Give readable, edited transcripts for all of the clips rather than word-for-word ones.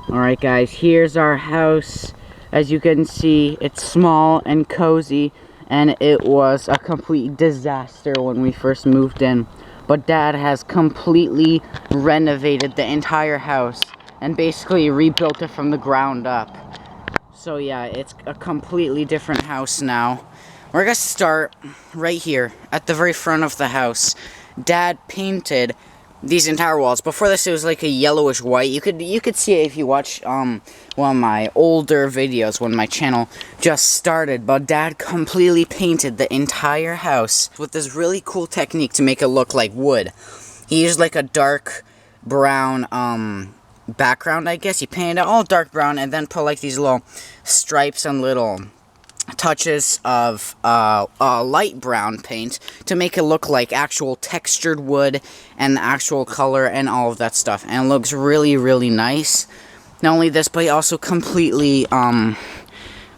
Alright guys, here's our house. As you can see, it's small and cozy, and it was a complete disaster when we first moved in. But Dad has completely renovated the entire house and basically rebuilt it from the ground up. So yeah, it's a completely different house now. We're gonna start right here at the very front of the house. Dad painted these entire walls. Before this, it was like a yellowish white. You could see it if you watch one of my older videos when my channel just started. But Dad completely painted the entire house with this really cool technique to make it look like wood. He used like a dark brown background, I guess. He painted it all dark brown and then put like these little stripes and little touches of light brown paint to make it look like actual textured wood and the actual color and all of that stuff, and it looks really, really nice. Not only this, but he also completely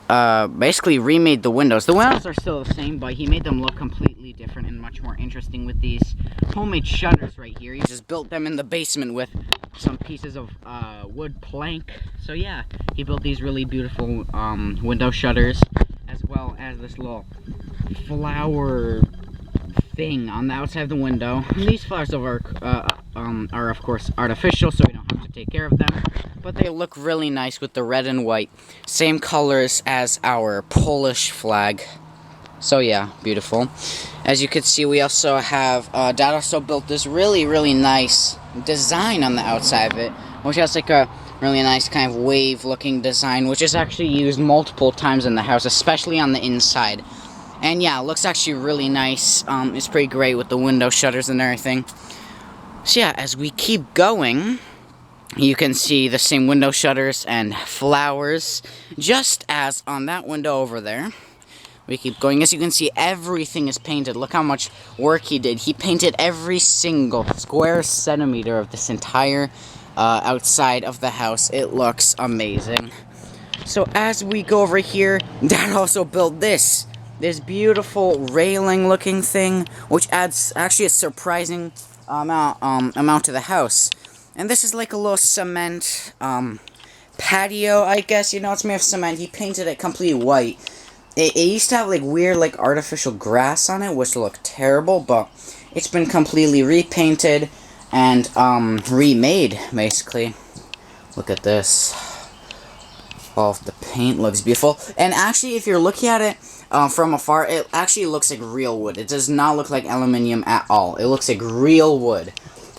basically remade the windows. The windows are still the same, but he made them look completely different and much more interesting with these homemade shutters right here. He just built them in the basement with some pieces of wood plank. So yeah, he built these really beautiful window shutters, as well as this little flower thing on the outside of the window. And these flowers are of course artificial, so we don't have to take care of them, but they look really nice with the red and white, same colors as our Polish flag. So yeah, beautiful. As you can see, we also have Dad also built this really, really nice design on the outside of it, which has like a really nice kind of wave looking design, which is actually used multiple times in the house, especially on the inside. And yeah, it looks actually really nice. It's pretty great with the window shutters and everything. So yeah, as we keep going, you can see the same window shutters and flowers, just as on that window over there. We keep going. As you can see, everything is painted. Look how much work he did. He painted every single square centimeter of this entire outside of the house. It looks amazing. So as we go over here, Dad also built this beautiful railing looking thing, which adds actually a surprising amount to the house. And this is like a little cement patio, I guess. You know, it's made of cement. He painted it completely white. It used to have like weird like artificial grass on it, which looked terrible, but it's been completely repainted and remade, basically. Look at this. Oh, the paint looks beautiful. And actually, if you're looking at it from afar, it actually looks like real wood. It does not look like aluminium at all. It looks like real wood.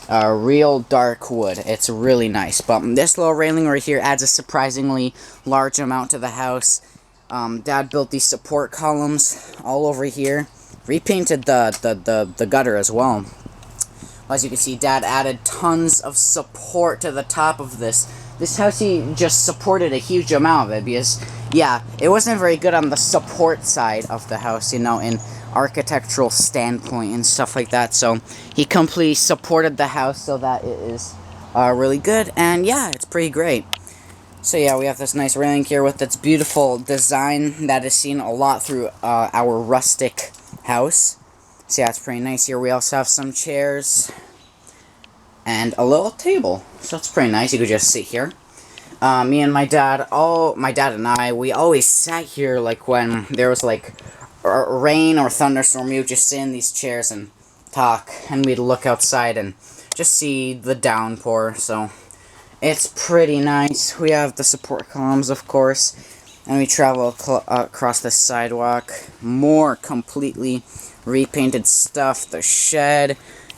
Real dark wood. It's really nice. But this little railing right here adds a surprisingly large amount to the house. Dad built these support columns all over here. Repainted the gutter as well. As you can see, Dad added tons of support to the top of this. This house, he just supported a huge amount of it because, yeah, it wasn't very good on the support side of the house, you know, in architectural standpoint and stuff like that. So he completely supported the house so that it is really good, and yeah, it's pretty great. So yeah, we have this nice railing here with its beautiful design that is seen a lot through our rustic house. So yeah, it's pretty nice here. We also have some chairs and a little table. So it's pretty nice. You could just sit here. Me and my dad, and I, we always sat here like when there was like rain or thunderstorm. We would just sit in these chairs and talk, and we'd look outside and just see the downpour. So it's pretty nice. We have the support columns, of course, and we travel across the sidewalk. More completely repainted stuff. The shed.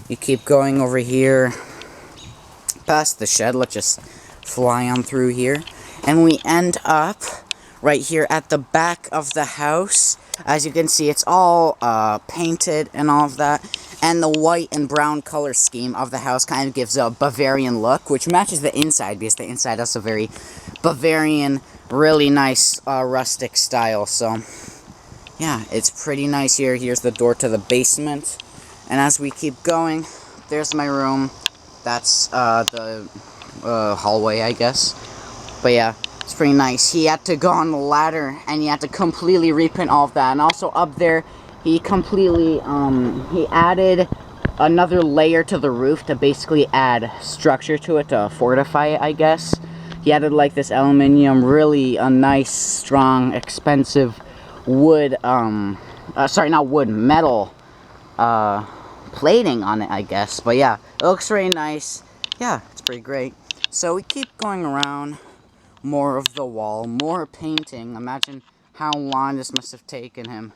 You keep going over here past the shed. Let's just fly on through here, and we end up right here at the back of the house. As you can see, it's all painted and all of that, and the white and brown color scheme of the house kind of gives a Bavarian look, which matches the inside because the inside has a very Bavarian, really nice rustic style. So yeah, it's pretty nice here. Here's the door to the basement, and as we keep going, there's my room. That's the hallway, I guess. But yeah, it's pretty nice. He had to go on the ladder, and he had to completely repaint all of that. And also up there, he completely he added another layer to the roof to basically add structure to it, to fortify it, I guess. He added like this aluminum, really a nice, strong, expensive wood, sorry, not wood, metal, plating on it, I guess. But yeah, it looks really nice. Yeah, it's pretty great. So we keep going around, more of the wall, more painting. Imagine how long this must have taken him.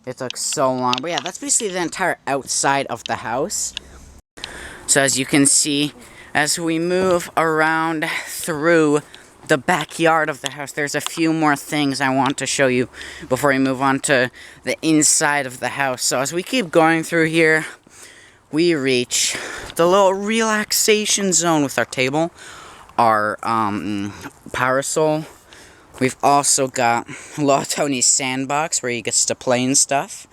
It took so long. But yeah, that's basically the entire outside of the house. So as you can see, as we move around through the backyard of the house, there's a few more things I want to show you before we move on to the inside of the house. So as we keep going through here, we reach the little relaxation zone with our table, our parasol. We've also got little Tony's sandbox where he gets to play and stuff.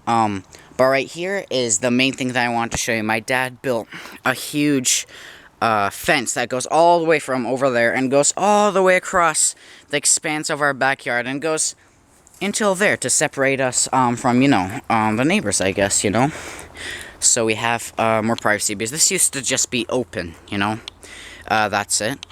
But right here is the main thing that I want to show you. My dad built a huge fence that goes all the way from over there and goes all the way across the expanse of our backyard and goes until there to separate us from, you know, the neighbors, I guess, you know. So we have more privacy because this used to just be open, you know. That's it.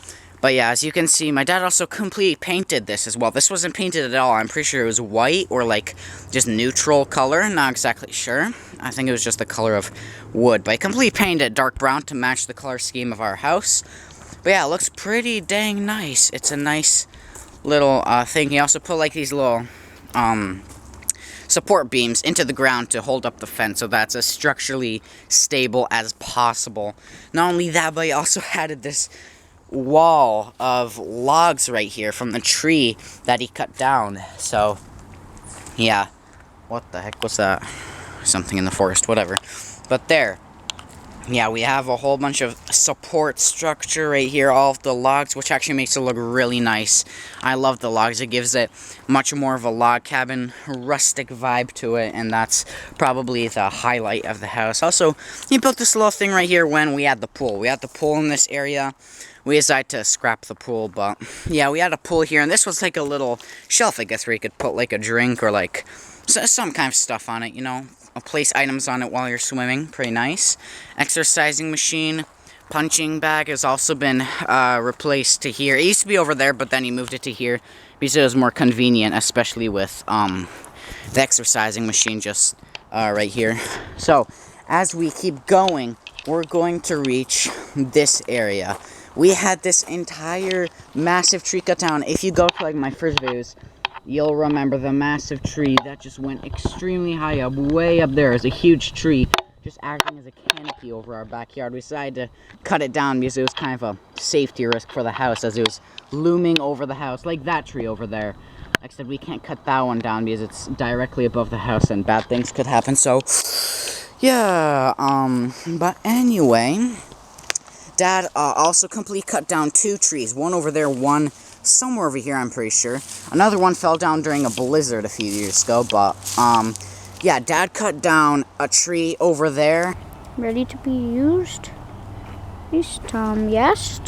But yeah, as you can see, my dad also completely painted this as well. This wasn't painted at all. I'm pretty sure it was white or like just neutral color. Not exactly sure. I think it was just the color of wood. But I completely painted it dark brown to match the color scheme of our house. But yeah, it looks pretty dang nice. It's a nice little thing. He also put like these little support beams into the ground to hold up the fence, so that's as structurally stable as possible. Not only that, but he also added this wall of logs right here from the tree that he cut down. So yeah, what the heck was that? Something in the forest, whatever. But there, yeah, we have a whole bunch of support structure right here, all of the logs, which actually makes it look really nice. I love the logs. It gives it much more of a log cabin, rustic vibe to it, and that's probably the highlight of the house. Also, he built this little thing right here when we had the pool. We had the pool in this area. We decided to scrap the pool, but yeah, we had a pool here, and this was like a little shelf, I guess, where you could put like a drink or like some kind of stuff on it, you know. Place items on it while you're swimming. Pretty nice. Exercising machine. Punching bag has also been replaced to here. It used to be over there, but then he moved it to here because it was more convenient, especially with the exercising machine just right here. So, as we keep going, we're going to reach this area. We had this entire massive tree cut down. If you go to like my first videos, you'll remember the massive tree that just went extremely high up, way up there. It's a huge tree, just acting as a canopy over our backyard. We decided to cut it down because it was kind of a safety risk for the house as it was looming over the house, like that tree over there. Except we can't cut that one down because it's directly above the house and bad things could happen. So, yeah, but anyway, Dad also completely cut down 2 trees. One over there, one somewhere over here, I'm pretty sure. Another one fell down during a blizzard a few years ago, but, yeah, Dad cut down a tree over there. Ready to be used? This time, yes.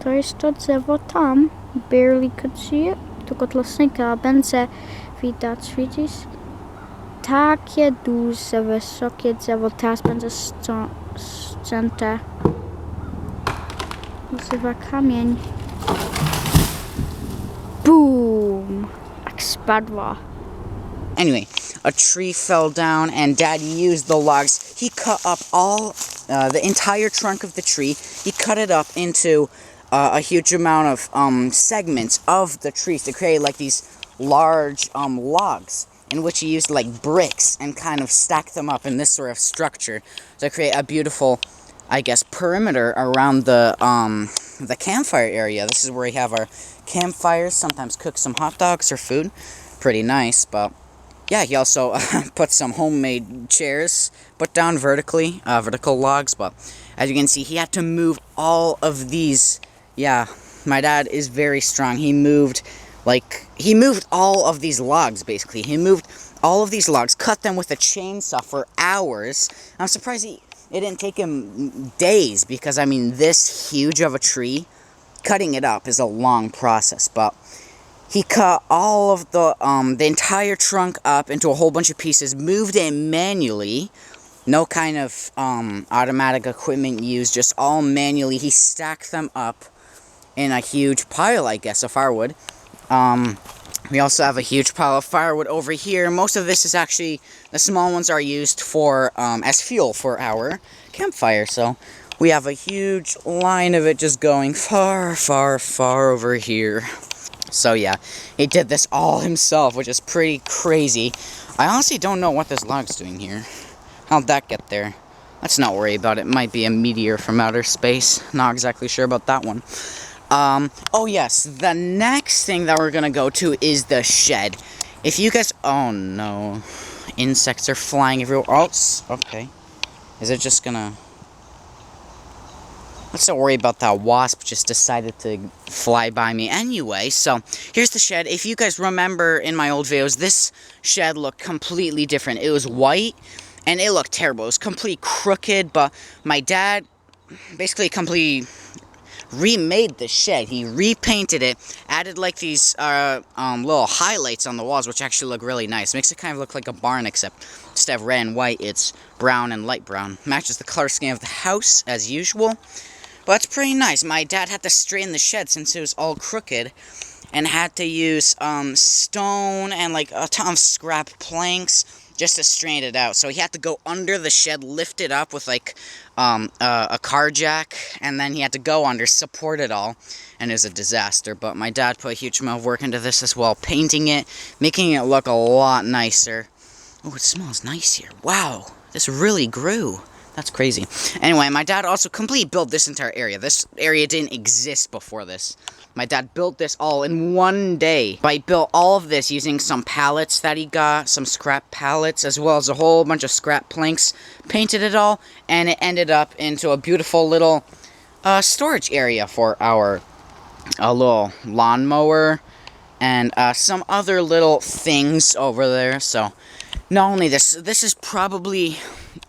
To jest to drzewo tam. Barely could see it. Tylko tlosnęka będzie widać, widzisz? Takie duże, wysokie drzewo teraz będzie ścięte. Używa kamień. Boom! Jak spadła. Anyway, a tree fell down and Dad used the logs. He cut up all, the entire trunk of the tree. He cut it up into a huge amount of segments of the trees to create like these large logs, in which he used like bricks and kind of stacked them up in this sort of structure to create a beautiful, I guess, perimeter around the campfire area. This is where we have our campfires, sometimes cook some hot dogs or food. Pretty nice, but yeah, he also put some homemade chairs, put down vertically, vertical logs, but as you can see, he had to move all of these. Yeah, my dad is very strong. He moved all of these logs, basically. He moved all of these logs, cut them with a chainsaw for hours. I'm surprised it didn't take him days, because, I mean, this huge of a tree, cutting it up is a long process, but he cut all of the entire trunk up into a whole bunch of pieces, moved it manually, No kind of automatic equipment used, just all manually. He stacked them up in a huge pile, I guess, of firewood. We also have a huge pile of firewood over here. Most of this is actually, the small ones are used for as fuel for our campfire. So we have a huge line of it just going far, far, far over here. So yeah, he did this all himself, which is pretty crazy. I honestly don't know what this log's doing here. How'd that get there? Let's not worry about it. Might be a meteor from outer space. Not exactly sure about that one. Oh yes, the next thing that we're gonna go to is the shed. If you guys, oh no, insects are flying everywhere. Oh, okay. Is it just gonna, let's not worry about that wasp, just decided to fly by me anyway. So, here's the shed. If you guys remember in my old videos, this shed looked completely different. It was white, and it looked terrible. It was completely crooked, but my dad basically completely remade the shed. He repainted it, added like these little highlights on the walls, which actually look really nice. Makes it kind of look like a barn, except instead of red and white, it's brown and light brown. Matches the color scheme of the house, as usual. But it's pretty nice. My dad had to straighten the shed since it was all crooked, and had to use stone and like a ton of scrap planks just to straighten it out. So he had to go under the shed, lift it up with like a car jack, and then he had to go under, support it all, and it was a disaster. But my dad put a huge amount of work into this as well, painting it, making it look a lot nicer. Oh, it smells nice here. Wow, this really grew. That's crazy. Anyway, my dad also completely built this entire area. This area didn't exist before this. My dad built this all in one day. But he built all of this using some pallets that he got, some scrap pallets, as well as a whole bunch of scrap planks. Painted it all, and it ended up into a beautiful little storage area for our little lawnmower and some other little things over there. So, not only this is probably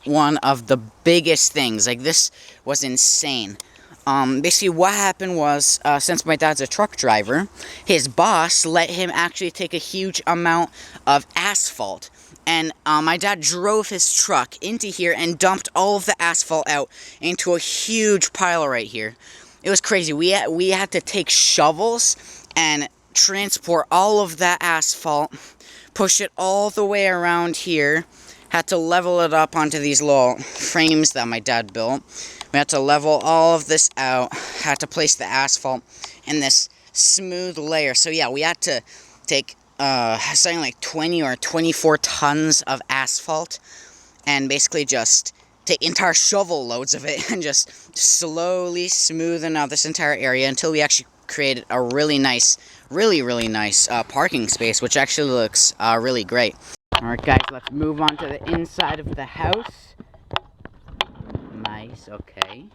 one of the biggest things. Like, this was insane. Basically what happened was, since my dad's a truck driver, his boss let him actually take a huge amount of asphalt. And my dad drove his truck into here and dumped all of the asphalt out into a huge pile right here. It was crazy. We had to take shovels and transport all of that asphalt, push it all the way around here. Had to level it up onto these little frames that my dad built. We had to level all of this out. Had to place the asphalt in this smooth layer. So yeah, we had to take something like 20 or 24 tons of asphalt and basically just take entire shovel loads of it and just slowly smoothen out this entire area until we actually created a really nice, really nice parking space, which actually looks really great. Alright guys, let's move on to the inside of the house. Nice, okay.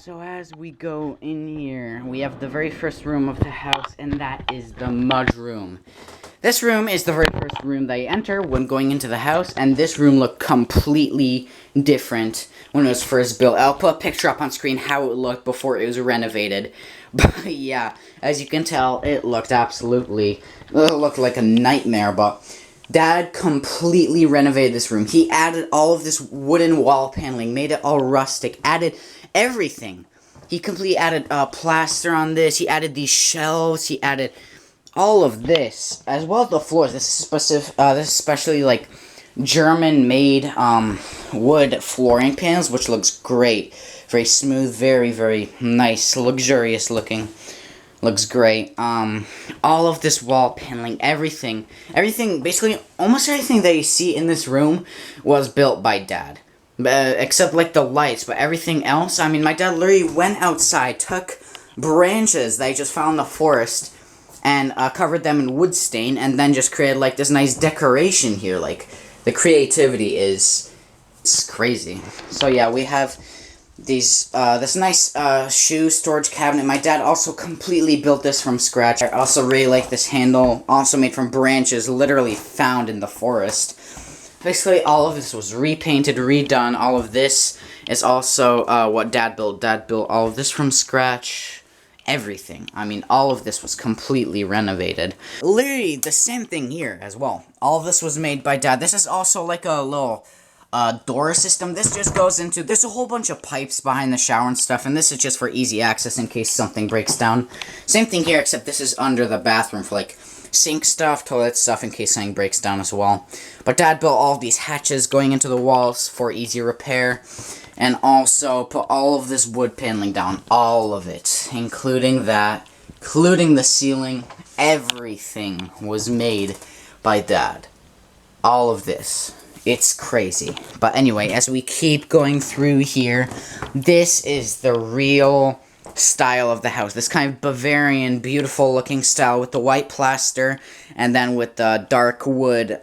So as we go in here, we have the very first room of the house, and that is the mud room. This room is the very first room that you enter when going into the house, and this room looked completely different when it was first built. I'll put a picture up on screen how it looked before it was renovated. But yeah, as you can tell, it looked like a nightmare, but Dad completely renovated this room. He added all of this wooden wall paneling, made it all rustic, added everything. He completely added plaster on this. He added these shelves. He added all of this, as well as the floors. This is especially like German-made wood flooring panels, which looks great. Very smooth, very nice, luxurious looking. Looks great. All of this wall paneling, everything, basically, almost everything that you see in this room was built by Dad. Except, like, the lights, but everything else, I mean, my dad literally went outside, took branches that he just found in the forest, and covered them in wood stain, and then just created, like, this nice decoration here. Like, the creativity is crazy. So, yeah, we have these this nice shoe storage cabinet. My dad also completely built this from scratch. I also really like this handle, also made from branches literally found in the forest. Basically all of this was repainted, redone. All of this is also what Dad built. Dad built all of this from scratch. Everything. I mean, all of this was completely renovated. Literally the same thing here as well. All of this was made by Dad. This is also like a little door system. This just goes into, there's a whole bunch of pipes behind the shower and stuff, and this is just for easy access in case something breaks down. Same thing here, except this is under the bathroom for like sink stuff, toilet stuff, in case something breaks down as well. But Dad built all of these hatches going into the walls for easy repair, and also put all of this wood paneling down, all of it, including that, including the ceiling. Everything was made by Dad. All of this. It's crazy. But anyway, as we keep going through here, this is the real style of the house. This kind of Bavarian, beautiful looking style with the white plaster, and then with the dark wood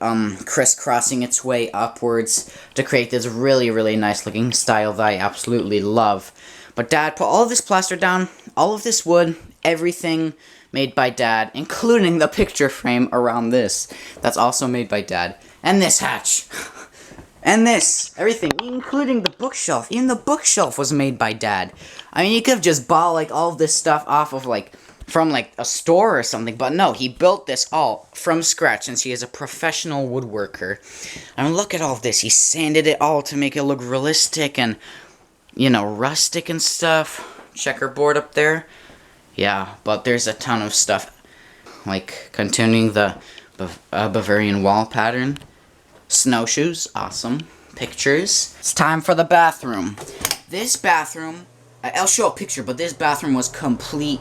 crisscrossing its way upwards to create this really, really nice looking style that I absolutely love. But Dad put all of this plaster down, all of this wood, everything made by Dad, including the picture frame around this. That's also made by Dad. And this hatch. And this. Everything. Including the bookshelf. Even the bookshelf was made by Dad. I mean, you could have just bought, like, all of this stuff off of, like, from, like, a store or something. But no, he built this all from scratch, since he is a professional woodworker. I mean, look at all of this. He sanded it all to make it look realistic and, you know, rustic and stuff. Checkerboard up there. Yeah, but there's a ton of stuff. Like, continuing the Bavarian wall pattern. Snowshoes, awesome. Pictures. It's time for the bathroom. This bathroom, I'll show a picture, but this bathroom was complete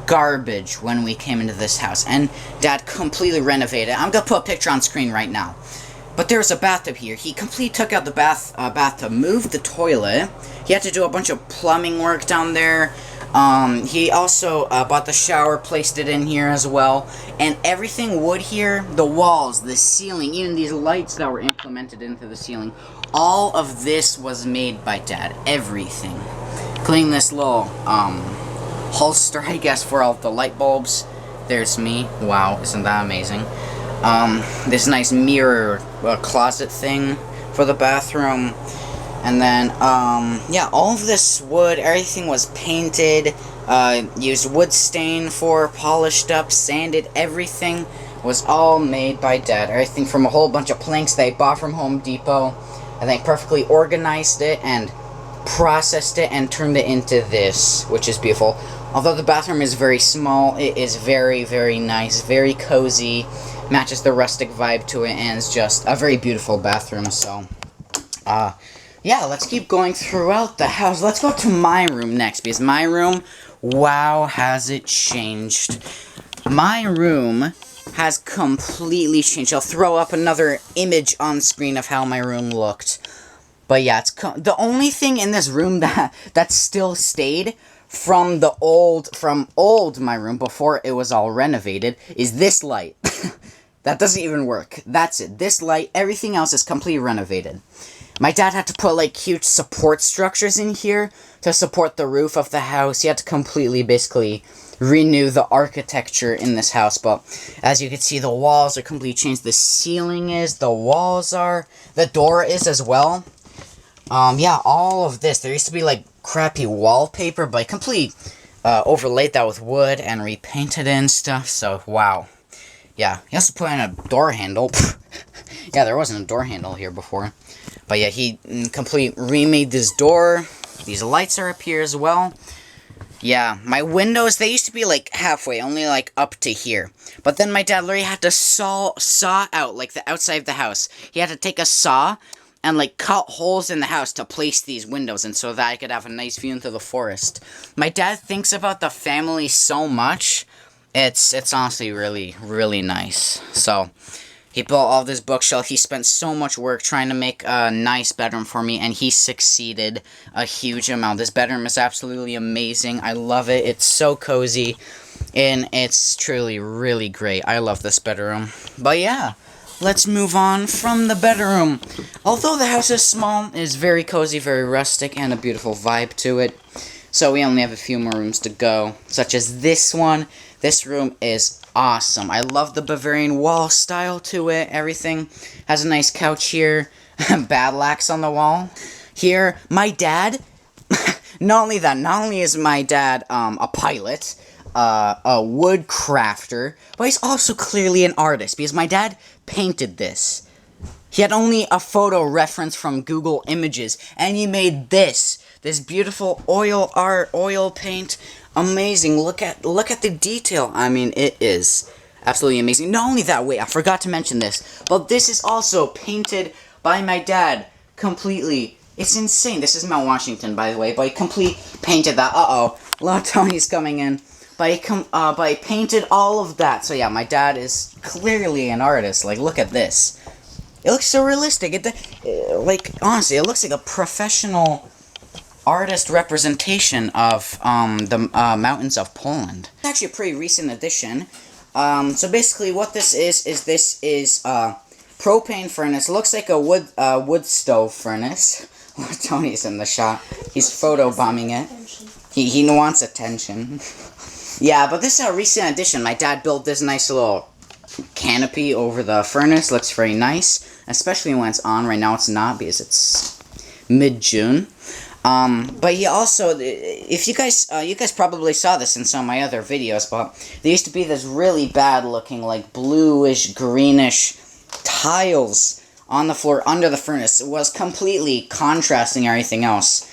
garbage when we came into this house. And Dad completely renovated it. I'm gonna put a picture on screen right now. But there's a bathtub here. He completely took out the bathtub, moved the toilet. He had to do a bunch of plumbing work down there. He also bought the shower, placed it in here as well, and everything wood here, the walls, the ceiling, even these lights that were implemented into the ceiling, all of this was made by Dad, everything. Including this little, holster, I guess, for all of the light bulbs. There's me. Wow, isn't that amazing? This nice mirror closet thing for the bathroom. And then, yeah, all of this wood, everything was painted, used wood stain for, polished up, sanded, everything was all made by Dad. Everything from a whole bunch of planks they bought from Home Depot, and they perfectly organized it and processed it and turned it into this, which is beautiful. Although the bathroom is very small, it is very, very nice, very cozy, matches the rustic vibe to it, and it's just a very beautiful bathroom, so, yeah, let's keep going throughout the house. Let's go to my room next, because my room, wow, has it changed. My room has completely changed. I'll throw up another image on screen of how my room looked. But yeah, it's the only thing in this room that still stayed from old my room before it was all renovated is this light. That doesn't even work. That's it. This light, everything else is completely renovated. My dad had to put, like, huge support structures in here to support the roof of the house. He had to completely, basically, renew the architecture in this house. But, as you can see, the walls are completely changed. The ceiling is, the walls are, the door is as well. Yeah, all of this. There used to be, like, crappy wallpaper, but I completely overlaid that with wood and repainted it and stuff. So, wow. Yeah, he also put in a door handle. Yeah, there wasn't a door handle here before. But yeah, he completely remade this door. These lights are up here as well. Yeah, my windows, they used to be like halfway, only like up to here. But then my dad literally had to saw out like the outside of the house. He had to take a saw and like cut holes in the house to place these windows in so that I could have a nice view into the forest. My dad thinks about the family so much. It's honestly really, really nice. So, he built all this bookshelf. He spent so much work trying to make a nice bedroom for me, and he succeeded a huge amount. This bedroom is absolutely amazing. I love it. It's so cozy, and it's truly really great. I love this bedroom. But yeah, let's move on from the bedroom. Although the house is small, it is very cozy, very rustic, and a beautiful vibe to it. So we only have a few more rooms to go, such as this one. This room is awesome. I love the Bavarian wall style to it. Everything has a nice couch here. Battle axe on the wall. Here, my dad, not only is my dad a pilot, a wood crafter, but he's also clearly an artist, because my dad painted this. He had only a photo reference from Google Images, and he made this beautiful oil art, oil paint. Amazing. Look at the detail. I mean, it is absolutely amazing. Not only that, wait, I forgot to mention this, but this is also painted by my dad completely. It's insane. This is Mount Washington, by the way, but he painted that. Uh-oh. Little Tony's coming in. But he painted all of that. So yeah, my dad is clearly an artist. Like, look at this. It looks so realistic. Like, honestly, it looks like a professional artist representation of the mountains of Poland. It's actually a pretty recent addition. So basically what this is propane furnace. It looks like a wood stove furnace. Tony's in the shot. He's photobombing it. He wants attention. Yeah, but this is a recent addition. My dad built this nice little canopy over the furnace. Looks very nice, especially when it's on. Right now it's not because it's mid-June. But he also, if you guys probably saw this in some of my other videos, but there used to be this really bad looking, like, bluish, greenish tiles on the floor under the furnace. It was completely contrasting everything else.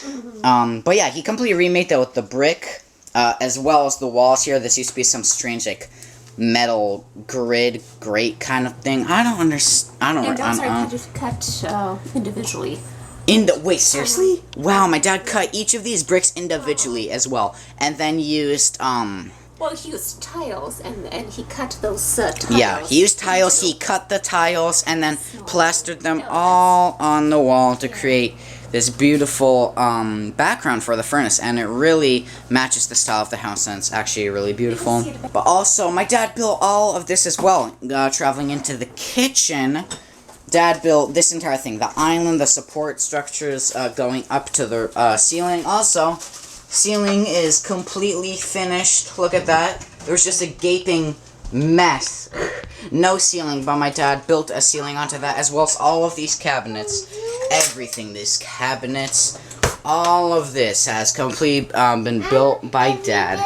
But yeah, he completely remade that with the brick, as well as the walls here. This used to be some strange, like, metal grid grate kind of thing. I don't understand. And also I just cut individually. Wait, seriously? Wow, my dad cut each of these bricks individually as well, and then used Well, he used tiles, and he cut those tiles. Yeah, he used tiles. He cut the tiles and then plastered them all on the wall to create this beautiful background for the furnace, and it really matches the style of the house, and it's actually really beautiful. But also, my dad built all of this as well. Traveling into the kitchen, Dad built this entire thing, the island, the support structures going up to the ceiling. Also, ceiling is completely finished. Look at that. There was just a gaping mess. No ceiling, but my dad built a ceiling onto that, as well as all of these cabinets. Everything, these cabinets, all of this has completely been built by Dad.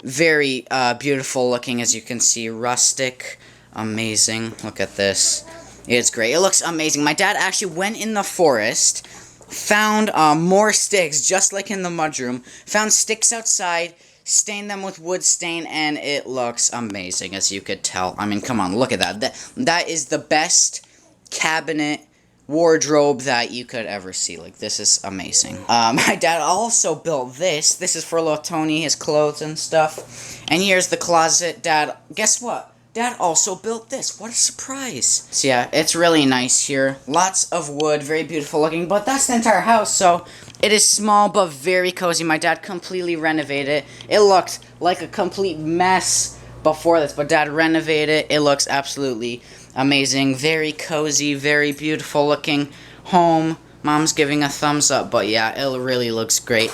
Very beautiful looking, as you can see. Rustic. Amazing. Look at this. It's great. It looks amazing. My dad actually went in the forest, found more sticks, just like in the mudroom. Found sticks outside, stained them with wood stain, and it looks amazing, as you could tell. I mean, come on, look at that. That is the best cabinet wardrobe that you could ever see. Like, this is amazing. My dad also built this. This is for little Tony, his clothes and stuff. And here's the closet. Dad, guess what? Dad also built this. What a surprise. So yeah, it's really nice here. Lots of wood, very beautiful looking, but that's the entire house, so it is small but very cozy. My dad completely renovated it. It looked like a complete mess before this, but Dad renovated it. It looks absolutely amazing. Very cozy, very beautiful looking home. Mom's giving a thumbs up, but yeah, it really looks great.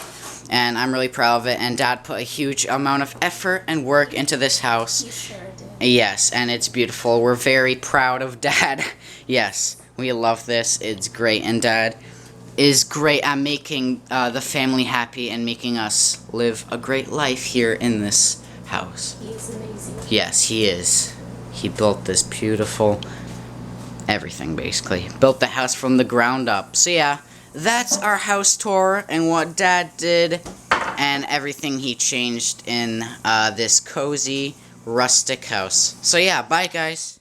And I'm really proud of it, and Dad put a huge amount of effort and work into this house. You sure did. Yes, and it's beautiful. We're very proud of Dad. Yes, we love this. It's great, and Dad is great at making the family happy and making us live a great life here in this house. He is amazing. Yes, he is. He built this beautiful everything, basically. Built the house from the ground up. So yeah, that's our house tour and what Dad did and everything he changed in this cozy rustic house. So yeah, bye guys.